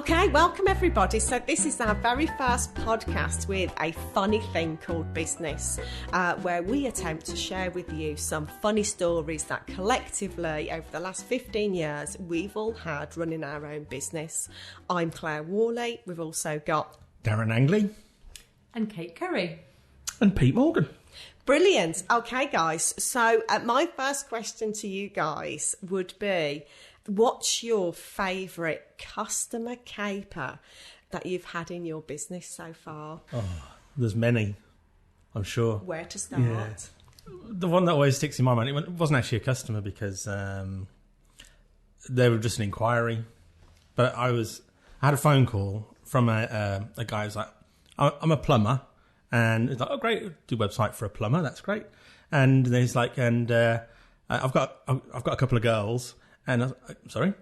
Okay, welcome everybody. So this is our very first podcast with a funny thing called business, where we attempt to share with you some funny stories that collectively over the last 15 years we've all had running our own business. I'm Clare Whalley. We've also got Darren Langley and Kate Curry and Pete Morgan. Brilliant. Okay, guys. So my first question to you guys would be, what's your favourite customer caper that you've had in your business so far? Oh, there's many, I'm sure. Where to start? Yeah. The one that always sticks in my mind, it wasn't actually a customer because they were just an inquiry. But I had a phone call from a guy who was like, I'm a plumber. And it's like, oh, great, do a website for a plumber, that's great. And then he's like, and I've got a couple of girls. And I was like, sorry?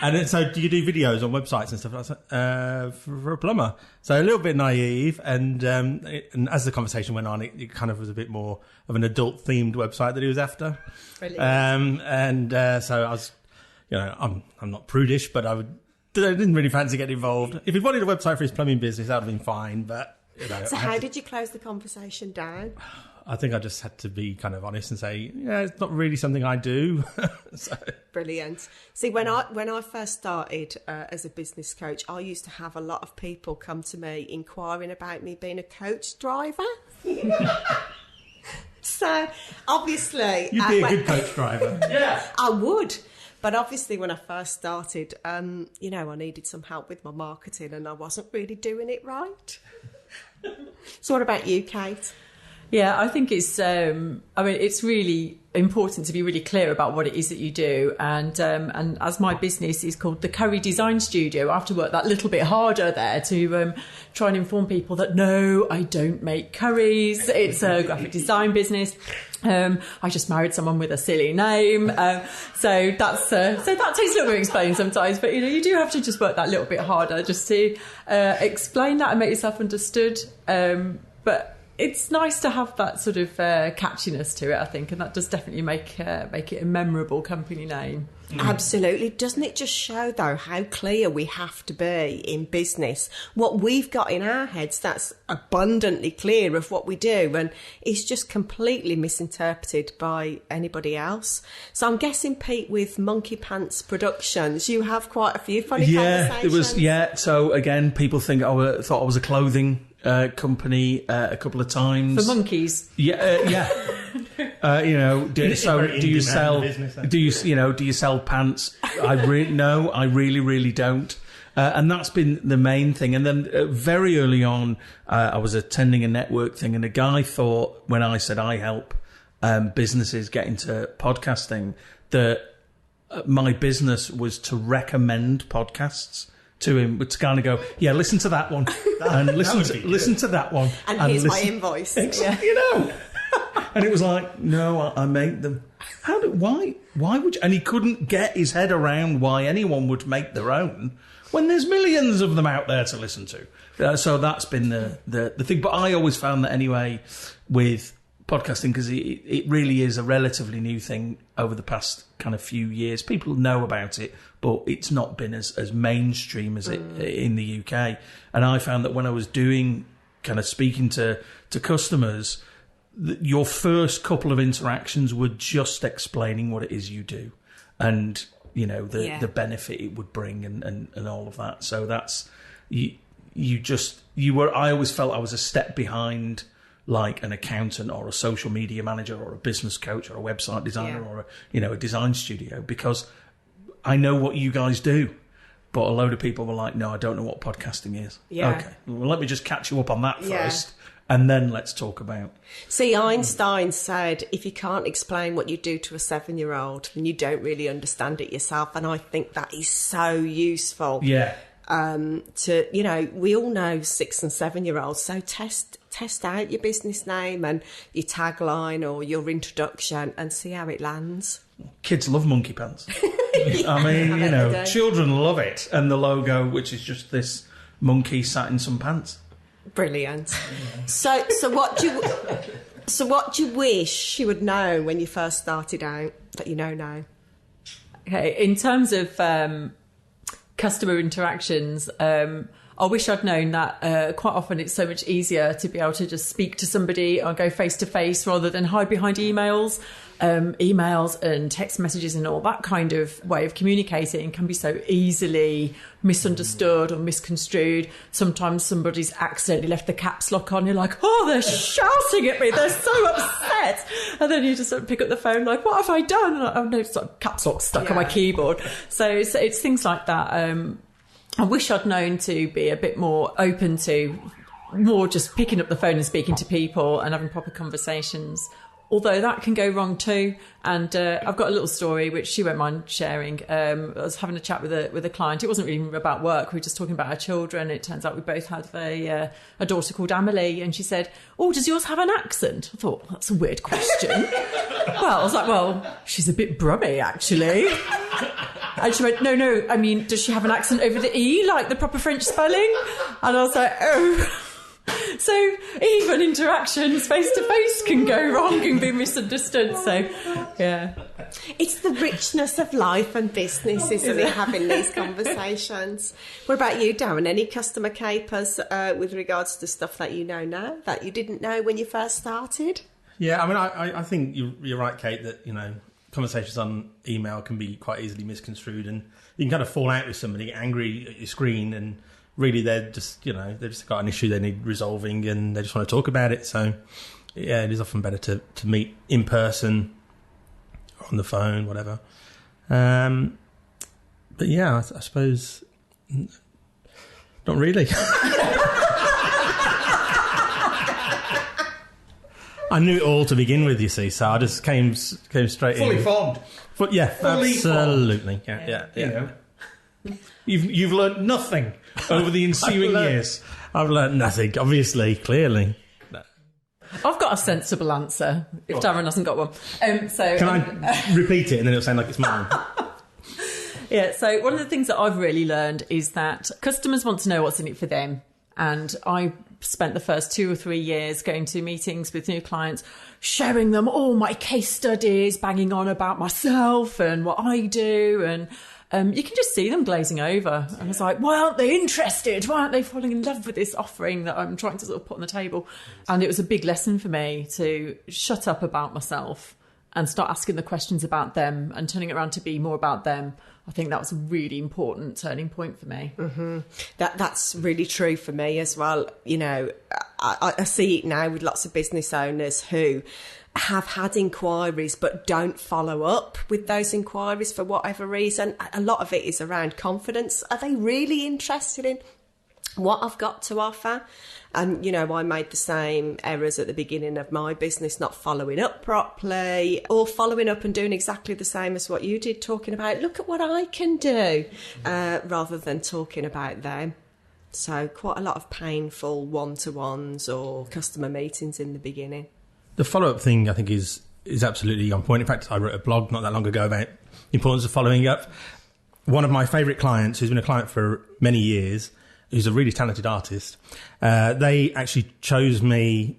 And then, so do you do videos on websites and stuff? I was like, for a plumber. So a little bit naive. And as the conversation went on, it kind of was a bit more of an adult-themed website that he was after. Brilliant. So I was, I'm not prudish, but I didn't really fancy getting involved. If he'd wanted a website for his plumbing business, that would have been fine. But so how did you close the conversation down? I think I just had to be kind of honest and say, yeah, it's not really something I do. So. Brilliant. See, when I first started as a business coach, I used to have a lot of people come to me inquiring about me being a coach driver. So obviously, you'd be a good coach driver. Yeah, I would. But obviously, when I first started, I needed some help with my marketing, and I wasn't really doing it right. So, what about you, Kate? Yeah, I think it's it's really important to be really clear about what it is that you do. And as my business is called the Curry Design Studio, I have to work that little bit harder there to try and inform people that no, I don't make curries. It's a graphic design business. I just married someone with a silly name. So that takes a little bit of explaining sometimes. But, you do have to just work that little bit harder just to explain that and make yourself understood. But it's nice to have that sort of catchiness to it, I think, and that does definitely make it a memorable company name. Absolutely. Doesn't it just show, though, how clear we have to be in business? What we've got in our heads, that's abundantly clear of what we do, and it's just completely misinterpreted by anybody else. So I'm guessing, Pete, with Monkey Pants Productions, you have quite a few funny conversations. So again, people thought I was a clothing company a couple of times for monkeys. Do you sell pants? No, I really don't. And that's been the main thing. And then very early on, I was attending a network thing, and a guy thought when I said I help businesses get into podcasting that my business was to recommend podcasts to him, but to kind of go, yeah, listen to that one, and listen to that one, and here's my invoice. And it was like, no, I make them. Why would you? And he couldn't get his head around why anyone would make their own when there's millions of them out there to listen to. So that's been the thing. But I always found that anyway with podcasting, because it really is a relatively new thing over the past kind of few years. People know about it, but it's not been as mainstream as it in the UK. And I found that when I was speaking to customers, your first couple of interactions were just explaining what it is you do and, the benefit it would bring and all of that. So that's, I always felt I was a step behind like an accountant or a social media manager or a business coach or a website designer or a design studio, because I know what you guys do. But a load of people were like, no, I don't know what podcasting is. Yeah. Okay, well, let me just catch you up on that first. And then let's talk about... See, Einstein said, if you can't explain what you do to a 7-year-old, then you don't really understand it yourself. And I think that is so useful. Yeah. We all know 6 and 7-year-olds, so test out your business name and your tagline or your introduction and see how it lands. Kids love monkey pants. Children love it. And the logo, which is just this monkey sat in some pants. Brilliant. So what do you wish you would know when you first started out that you know now? Okay, in terms of customer interactions, I wish I'd known that quite often it's so much easier to be able to just speak to somebody or go face to face rather than hide behind emails. Emails and text messages and all that kind of way of communicating can be so easily misunderstood or misconstrued. Sometimes somebody's accidentally left the caps lock on. You're like, oh, they're shouting at me. They're so upset. And then you just sort of pick up the phone like, what have I done? And oh no, it's like caps lock stuck on my keyboard. So it's things like that. I wish I'd known to be a bit more open to more just picking up the phone and speaking to people and having proper conversations. Although that can go wrong too. And I've got a little story which she won't mind sharing. I was having a chat with a client. It wasn't really about work. We were just talking about our children. It turns out we both have a daughter called Amelie. And she said, oh, does yours have an accent? I thought, that's a weird question. Well, I was like, well, she's a bit Brummy, actually. And she went, no, I mean, does she have an accent over the E, like the proper French spelling? And I was like, oh... So even interactions face to face can go wrong and be misunderstood. So, yeah. It's the richness of life and business, isn't it, having these conversations? What about you, Darren? Any customer capers with regards to stuff that you know now that you didn't know when you first started? Yeah, I mean, I think you're right, Kate, that, conversations on email can be quite easily misconstrued, and you can kind of fall out with somebody, get angry at your screen, and really they've just got an issue they need resolving and they just want to talk about it. So yeah, it is often better to meet in person or on the phone, whatever. But yeah, I suppose not really. I knew it all to begin with, you see, so I just came straight Fully in. formed. Yeah, Fully absolutely. Formed. Yeah. You know, you've learnt nothing over the ensuing years. I've learnt nothing, obviously, clearly. I've got a sensible answer, if Darren hasn't got one. Can I repeat it and then it'll sound like it's mine? Yeah, so one of the things that I've really learned is that customers want to know what's in it for them. And I spent the first 2 or 3 years going to meetings with new clients, showing them all my case studies, banging on about myself and what I do, and you can just see them glazing over. And I was like, why aren't they interested? Why aren't they falling in love with this offering that I'm trying to sort of put on the table? And it was a big lesson for me to shut up about myself and start asking the questions about them and turning it around to be more about them. I think that was a really important turning point for me. Mm-hmm. That's really true for me as well. I see it now with lots of business owners who have had inquiries but don't follow up with those inquiries for whatever reason. A lot of it is around confidence. Are they really interested in what I've got to offer? And, I made the same errors at the beginning of my business, not following up properly or following up and doing exactly the same as what you did, talking about, look at what I can do, rather than talking about them. So quite a lot of painful one-to-ones or customer meetings in the beginning. The follow-up thing, I think, is absolutely on point. In fact, I wrote a blog not that long ago about the importance of following up. One of my favourite clients, who's been a client for many years, who's a really talented artist, they actually chose me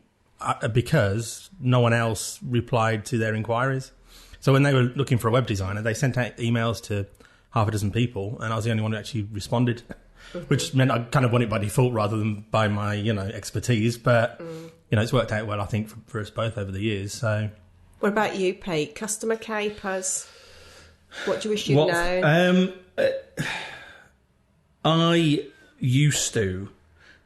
because no one else replied to their inquiries. So when they were looking for a web designer, they sent out emails to half a dozen people, and I was the only one who actually responded, which meant I kind of won it by default rather than by my, expertise. But, it's worked out well, I think, for us both over the years. So, what about you, Pete? Customer capers? What do you wish you'd known? I used to,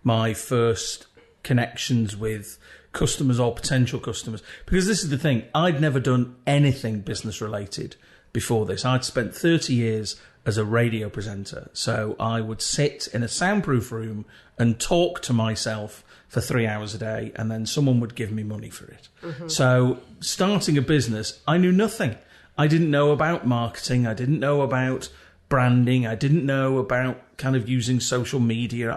my first connections with customers or potential customers, because this is the thing, I'd never done anything business related before this. I'd spent 30 years as a radio presenter, so I would sit in a soundproof room and talk to myself for 3 hours a day, and then someone would give me money for it. Mm-hmm. So starting a business, I knew nothing. I didn't know about marketing, I didn't know about branding, I didn't know about kind of using social media.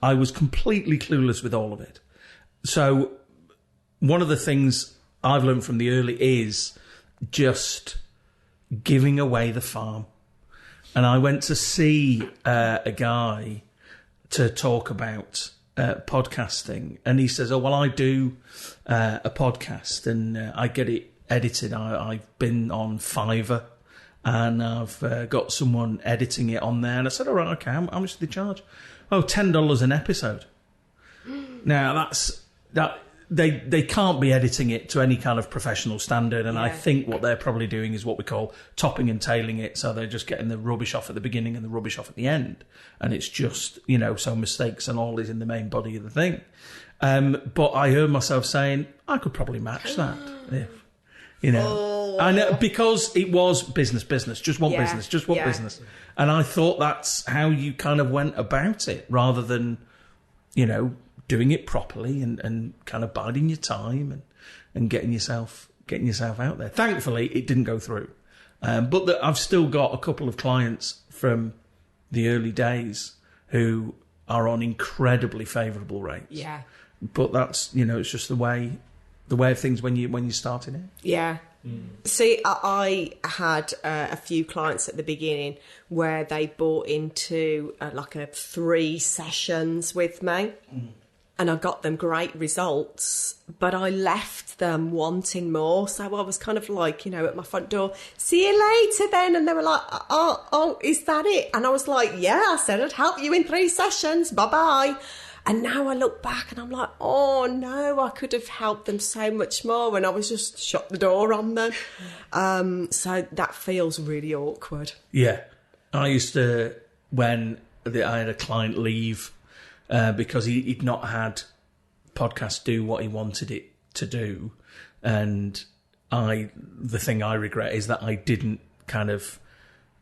I was completely clueless with all of it. So one of the things I've learned from the early is just giving away the farm. And I went to see a guy to talk about podcasting, and he says, I do a podcast and I get it edited. I've been on Fiverr and I've got someone editing it on there. And I said, all right, okay, how much do they charge? Oh, $10 an episode. Now, they can't be editing it to any kind of professional standard, and I think what they're probably doing is what we call topping and tailing it, so they're just getting the rubbish off at the beginning and the rubbish off at the end, and it's just, so mistakes and all is in the main body of the thing. But I heard myself saying, I could probably match that, I know, because it was business, just one business. And I thought that's how you kind of went about it, rather than, doing it properly and kind of biding your time and getting yourself out there. Thankfully, it didn't go through. But I've still got a couple of clients from the early days who are on incredibly favourable rates. Yeah. But that's, it's just the way of things when you're starting it. Yeah. See, I had a few clients at the beginning where they bought into like 3 sessions with me. And I got them great results, but I left them wanting more. So I was kind of like, at my front door, see you later then. And they were like, oh, is that it? And I was like, yeah, I said I'd help you in 3 sessions. Bye-bye. And now I look back and I'm like, oh no, I could have helped them so much more when I was just shut the door on them. So that feels really awkward. Yeah. I used to, when I had a client leave, because he'd not had podcast do what he wanted it to do. And the thing I regret is that I didn't kind of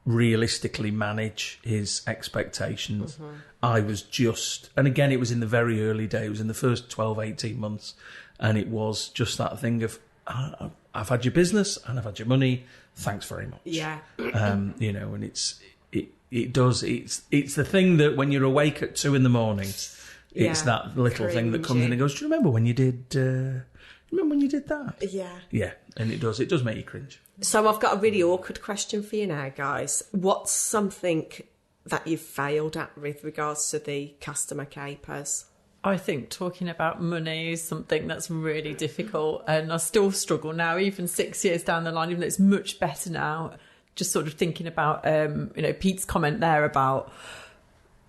realistically manage his expectations. I was just, and again, it was in the very early days, it was in the first 12, 18 months. And it was just that thing of, I've had your business and I've had your money. Thanks very much. Yeah. And it's the thing that when you're awake at 2 a.m, it's that little thing that comes in and goes, do you remember when you did that? Yeah. Yeah, and it does make you cringe. So I've got a really awkward question for you now, guys. What's something that you've failed at with regards to the customer capers? I think talking about money is something that's really difficult, and I still struggle now, even 6 years down the line, even though it's much better now. Just sort of thinking about, Pete's comment there about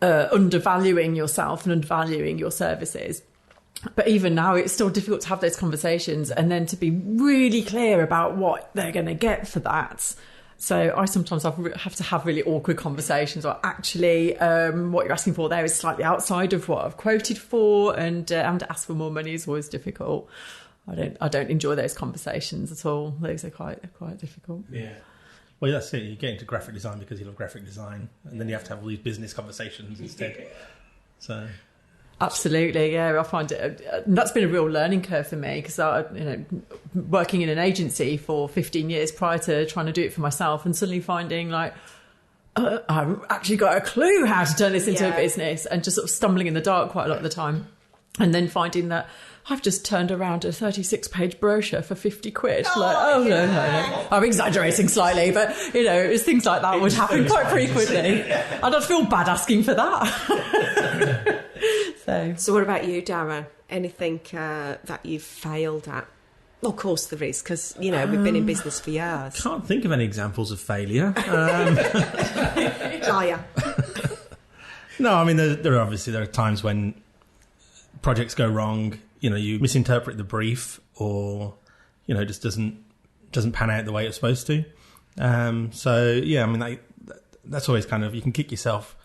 undervaluing yourself and undervaluing your services. But even now, it's still difficult to have those conversations and then to be really clear about what they're going to get for that. So I sometimes have to have really awkward conversations, or actually what you're asking for there is slightly outside of what I've quoted for, and having to ask for more money is always difficult. I don't enjoy those conversations at all. Those are quite difficult. Yeah. Well, that's it. You get into graphic design because you love graphic design, and then you have to have all these business conversations instead. So, absolutely, yeah. I find that's been a real learning curve for me, because working in an agency for 15 years prior to trying to do it for myself, and suddenly finding like I haven't actually got a clue how to turn this into a business, and just sort of stumbling in the dark quite a lot of the time, and then finding that I've just turned around a 36-page brochure for 50 quid. No. I'm exaggerating slightly, but, it's things like that would happen quite frequently. And I'd feel bad asking for that. So what about you, Darren? Anything that you've failed at? Well, of course there is, because, we've been in business for years. Can't think of any examples of failure. Liar. No, I mean, there are times when projects go wrong. You misinterpret the brief, or just doesn't pan out the way it's supposed to. So yeah, I mean that's always kind of, you can kick yourself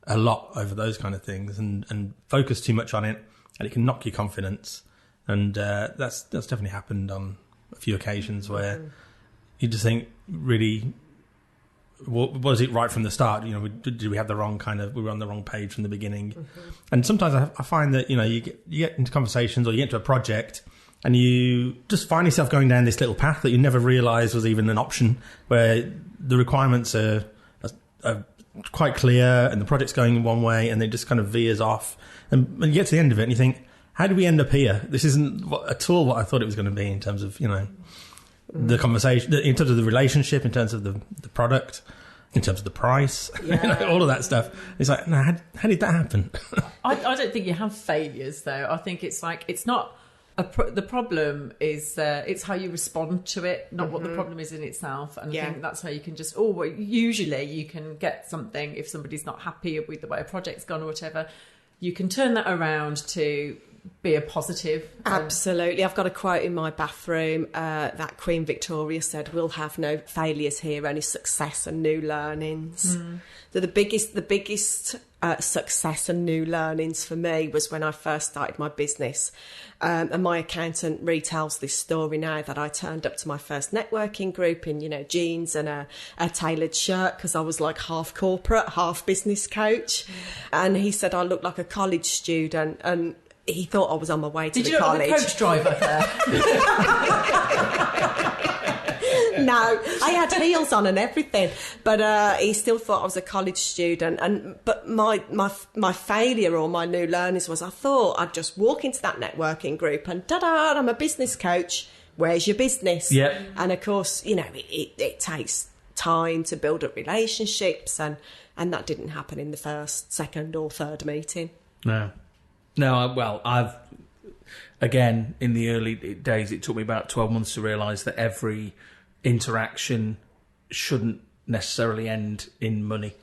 a lot over those kind of things, and focus too much on it, and it can knock your confidence. And that's definitely happened on a few occasions where you just think, really, was it right from the start? Did we have the wrong we were on the wrong page from the beginning? And sometimes I find that, you get into conversations, or you get into a project, and you just find yourself going down this little path that you never realised was even an option, where the requirements are quite clear and the project's going in one way, and it just kind of veers off. And when you get to the end of it and you think, how did we end up here? This isn't at all what I thought it was going to be in terms of, the conversation, in terms of the relationship, in terms of the product, in terms of the price, all of that stuff. It's like, no, how did that happen? I don't think you have failures, though. I think it's like, it's not the problem is it's how you respond to it, not what the problem is in itself. And I think that's how you can just, usually you can get something if somebody's not happy with the way a project's gone or whatever. You can turn that around to be a positive. Absolutely. I've got a quote in my bathroom that Queen Victoria said, "We'll have no failures here, only success and new learnings." So the biggest success and new learnings for me was when I first started my business. And my accountant retells this story now, that I turned up to my first networking group in, jeans and a tailored shirt, because I was like half corporate, half business coach. And he said I looked like a college student, and he thought I was on my way to the college. Did you look like a coach driver there? No, I had heels on and everything, but he still thought I was a college student. But my failure or my new learnings was, I thought I'd just walk into that networking group and ta-da, I'm a business coach. Where's your business? Yep. And of course, it takes time to build up relationships, and that didn't happen in the first, second, or third meeting. No, I've again, in the early days, it took me about 12 months to realise that every interaction shouldn't necessarily end in money.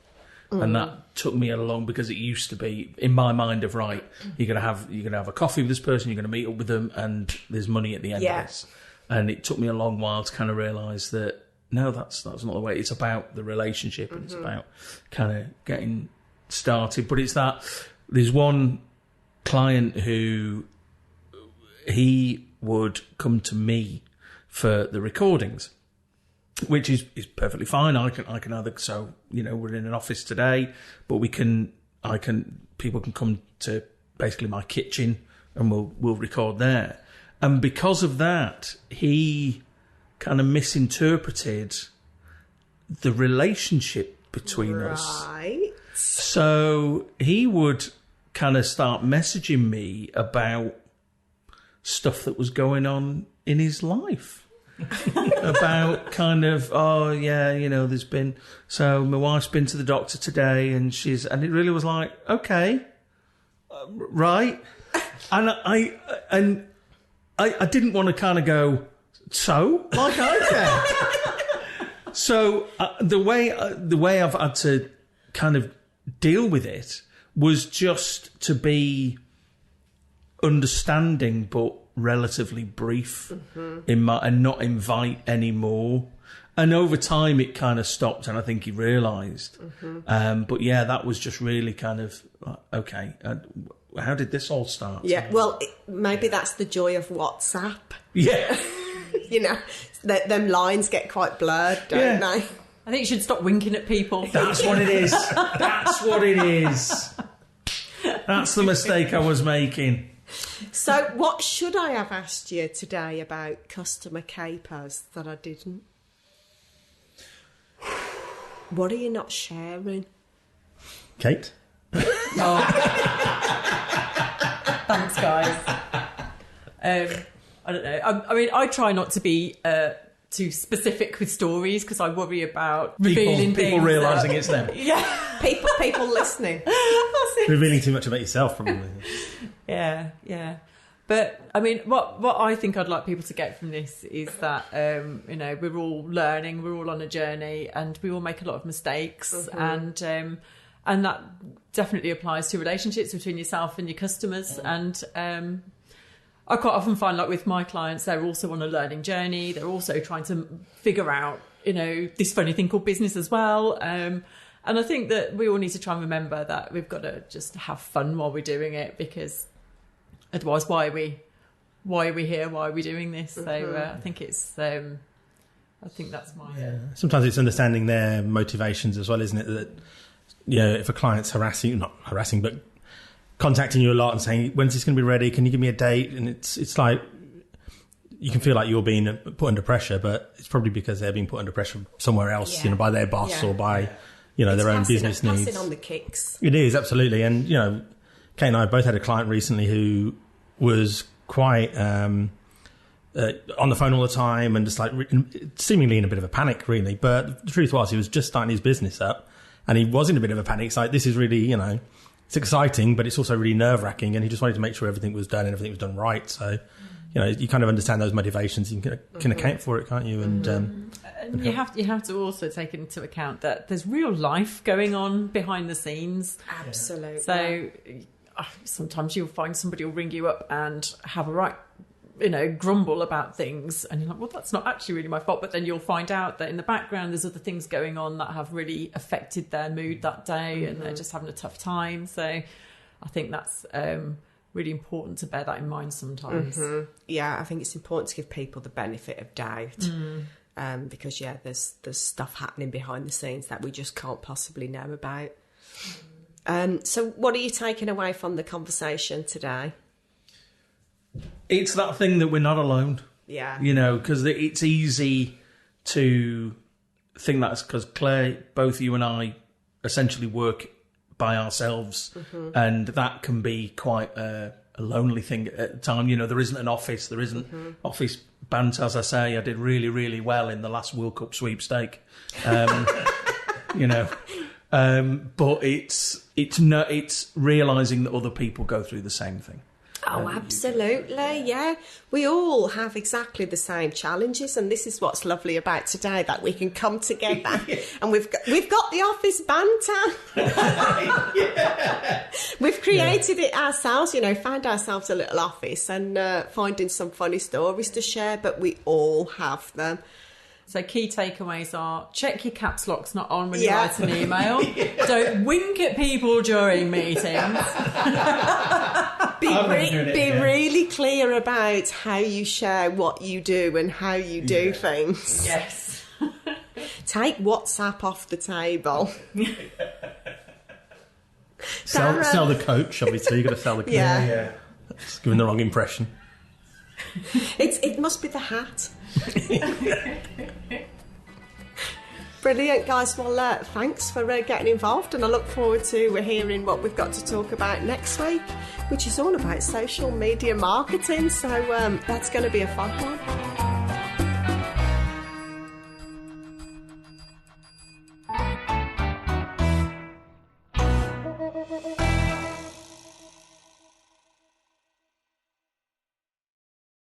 And that took me along, because it used to be in my mind of, right, you're gonna have a coffee with this person, you're gonna meet up with them, and there's money at the end of this. And it took me a long while to kind of realise that no, that's not the way. It's about the relationship, and it's about kind of getting started. But it's that there's one client who he would come to me for the recordings, which is perfectly fine. I can either, so we're in an office today, but people can come to basically my kitchen and we'll record there. And because of that, he kind of misinterpreted the relationship between us. Right. So he would kind of start messaging me about stuff that was going on in his life. About kind of, there's been, so my wife's been to the doctor today, and it really was like, okay, right. And I didn't want to kind of go, so, like, okay. So the way I've had to kind of deal with it was just to be understanding, but relatively brief and not invite any more. And over time it kind of stopped, and I think he realised. But yeah, that was just really kind of okay. How did this all start? Yeah, well, maybe that's the joy of WhatsApp. Yeah. Them lines get quite blurred, don't they? I think you should stop winking at people. That's what it is. That's what it is. That's the mistake I was making. So what should I have asked you today about customer capers that I didn't? What are you not sharing? Kate? Thanks, guys. I don't know. I mean, I try not to be too specific with stories, because I worry about revealing people realising it's them. Yeah. People listening. Revealing too much about yourself, probably. Yeah. But I mean, what I think I'd like people to get from this is that we're all learning, we're all on a journey, and we all make a lot of mistakes, and that definitely applies to relationships between yourself and your customers. And I quite often find, like with my clients, they're also on a learning journey. They're also trying to figure out, this funny thing called business as well. And I think that we all need to try and remember that we've got to just have fun while we're doing it, because otherwise, why are we here? Why are we doing this? So I think it's. I think that's my. Yeah. Sometimes it's understanding their motivations as well, isn't it? That if a client's not harassing, but contacting you a lot and saying, "When's this going to be ready? Can you give me a date?" And it's like you can feel like you're being put under pressure, but it's probably because they're being put under pressure somewhere else, by their boss or by their own business needs. Passing on the kicks. It is, absolutely. And Kate and I both had a client recently who was quite on the phone all the time and just like seemingly in a bit of a panic, really. But the truth was, he was just starting his business up, and he was in a bit of a panic. It's like, this is really, it's exciting, but it's also really nerve-wracking, and he just wanted to make sure everything was done and everything was done right. So, you kind of understand those motivations. You can account for it, can't you? And you have to also take into account that there's real life going on behind the scenes. Absolutely. So sometimes you'll find somebody will ring you up and have a right, grumble about things, and you're like, well, that's not actually really my fault. But then you'll find out that in the background there's other things going on that have really affected their mood that day, and they're just having a tough time. So I think that's really important to bear that in mind sometimes. Yeah, I think it's important to give people the benefit of doubt. Because there's stuff happening behind the scenes that we just can't possibly know about. So what are you taking away from the conversation today? It's that thing that we're not alone. Yeah. Because it's easy to think that's because, Claire, both you and I essentially work by ourselves, and that can be quite a lonely thing at the time. There isn't an office, there isn't office banter. As I say, I did really, really well in the last World Cup sweepstake. But it's realising that other people go through the same thing. Oh, absolutely, yeah. We all have exactly the same challenges, and this is what's lovely about today, that we can come together and we've got the office banter. We've created it ourselves, found ourselves a little office and finding some funny stories to share, but we all have them. So key takeaways are: check your caps lock's not on when you write an email. Don't wink at people during meetings. Be really clear about how you share what you do and how you do things. Yes. Take WhatsApp off the table. sell the coach, obviously. You've got to sell the coach. Yeah. It's giving the wrong impression. It must be the hat. Brilliant, guys. Well, thanks for getting involved, and I look forward to hearing what we've got to talk about next week, which is all about social media marketing. So that's going to be a fun one.